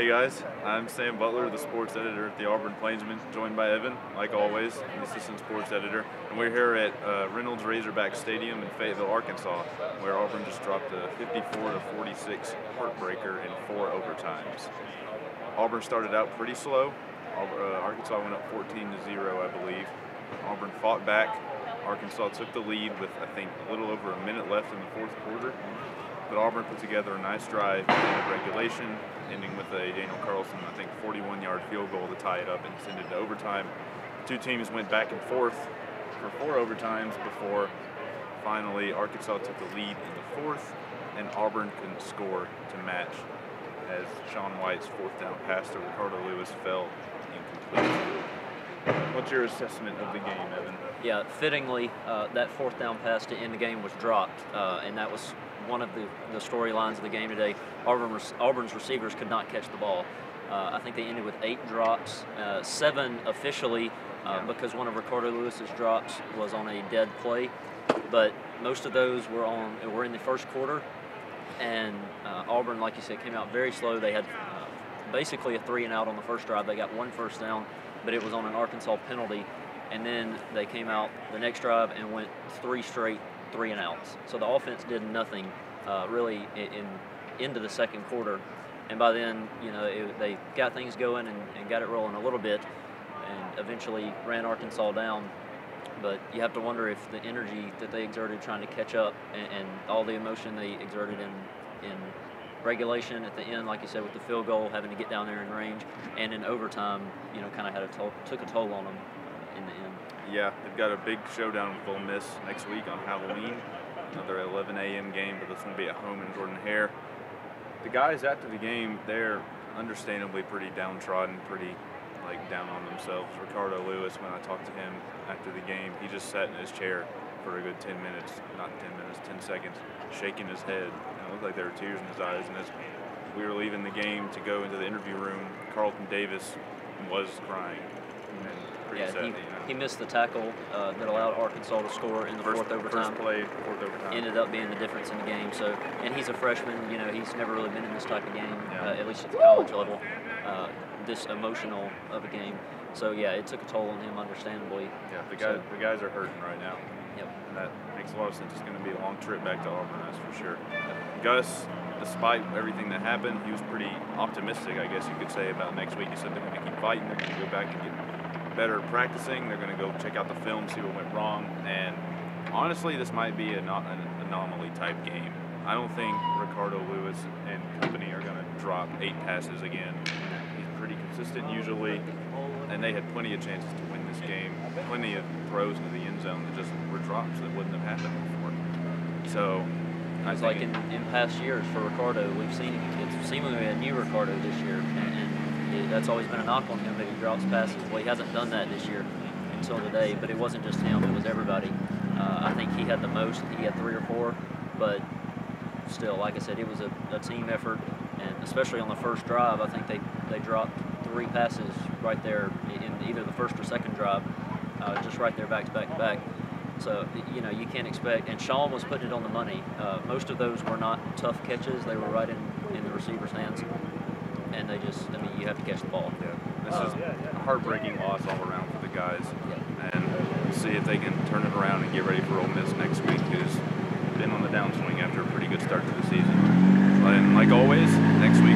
guys, I'm Sam Butler, the sports editor at the Auburn Plainsman, joined by Evan, like always, the assistant sports editor. And we're here at Reynolds Razorback Stadium in Fayetteville, Arkansas, where Auburn just dropped a 54-46 heartbreaker in 4 overtimes. Auburn started out pretty slow. Arkansas went up 14-0, I believe. Auburn fought back. Arkansas took the lead with, I think, a little over a minute left in the fourth quarter. But Auburn put together a nice drive at the end of regulation, ending with a Daniel Carlson, I think, 41-yard field goal to tie it up and send it to overtime. The two teams went back and forth for 4 overtimes before finally Arkansas took the lead in the fourth, and Auburn couldn't score to match as Sean White's fourth down pass to Ricardo Lewis fell incomplete. What's your assessment of the game, Evan? Yeah, fittingly, that fourth down pass to end the game was dropped, and that was one of the storylines of the game today. Auburn's receivers could not catch the ball. I think they ended with 8 drops, 7 officially because one of Ricardo Lewis's drops was on a dead play, but most of those were in the first quarter, and Auburn, like you said, came out very slow. They had basically a 3-and-out on the first drive. They got 1 first down, but it was on an Arkansas penalty, and then they came out the next drive and went 3 straight 3-and-outs. So the offense did nothing really into the second quarter, and by then, you know, they got things going and got it rolling a little bit, and eventually ran Arkansas down. But you have to wonder if the energy that they exerted trying to catch up and all the emotion they exerted in regulation at the end, like you said, with the field goal, having to get down there in range, and in overtime, you know, kind of took a toll on them in the end. Yeah, they've got a big showdown with Ole Miss next week on Halloween. Another 11 a.m. game, but this one will be at home in Jordan-Hare. The guys after the game, they're understandably pretty downtrodden, pretty down on themselves. Ricardo Lewis, when I talked to him after the game, he just sat in his chair for a good 10 minutes, not 10 minutes, 10 seconds, shaking his head. And it looked like there were tears in his eyes. And as we were leaving the game to go into the interview room, Carlton Davis was crying. Yeah, he missed the tackle that allowed Arkansas to score in the fourth overtime. First play, fourth overtime. Ended up being the difference in the game. So, and he's a freshman. You know, he's never really been in this type of game, at least at the college level, this emotional of a game. So yeah, it took a toll on him, understandably. Yeah, the guys are hurting right now. Yep. And that makes a lot of sense. It's going to be a long trip back to Auburn, that's for sure. Gus, despite everything that happened, he was pretty optimistic, I guess you could say, about next week. He said they're going to keep fighting. They're going to go back and get better practicing. They're going to go check out the film, see what went wrong. And honestly, this might be an anomaly type game. I don't think Ricardo Lewis and company are going to drop 8 passes again. He's pretty consistent usually, and they had plenty of chances to win this game. Plenty of throws into the end zone that just were drops that wouldn't have happened before. So it's like in past years for Ricardo, we've seen it's seemingly a new Ricardo this year, and that's always been a knock on him that he drops passes. Well, he hasn't done that this year until today, but it wasn't just him, it was everybody. I think he had the most. He had 3 or 4, but still, like I said, it was a team effort, and especially on the first drive, I think they dropped 3 passes right there in either the first or second drive, just right there back to back to back. So, you know, you can't expect, and Sean was putting it on the money. Most of those were not tough catches. They were right in the receiver's hands, and they just, I mean, you have to catch the ball. Yeah, this is a heartbreaking loss all around for the guys, and we'll see if they can turn it around and get ready for Ole Miss next week, who's been on the downswing after a pretty good start to the season. And like always, next week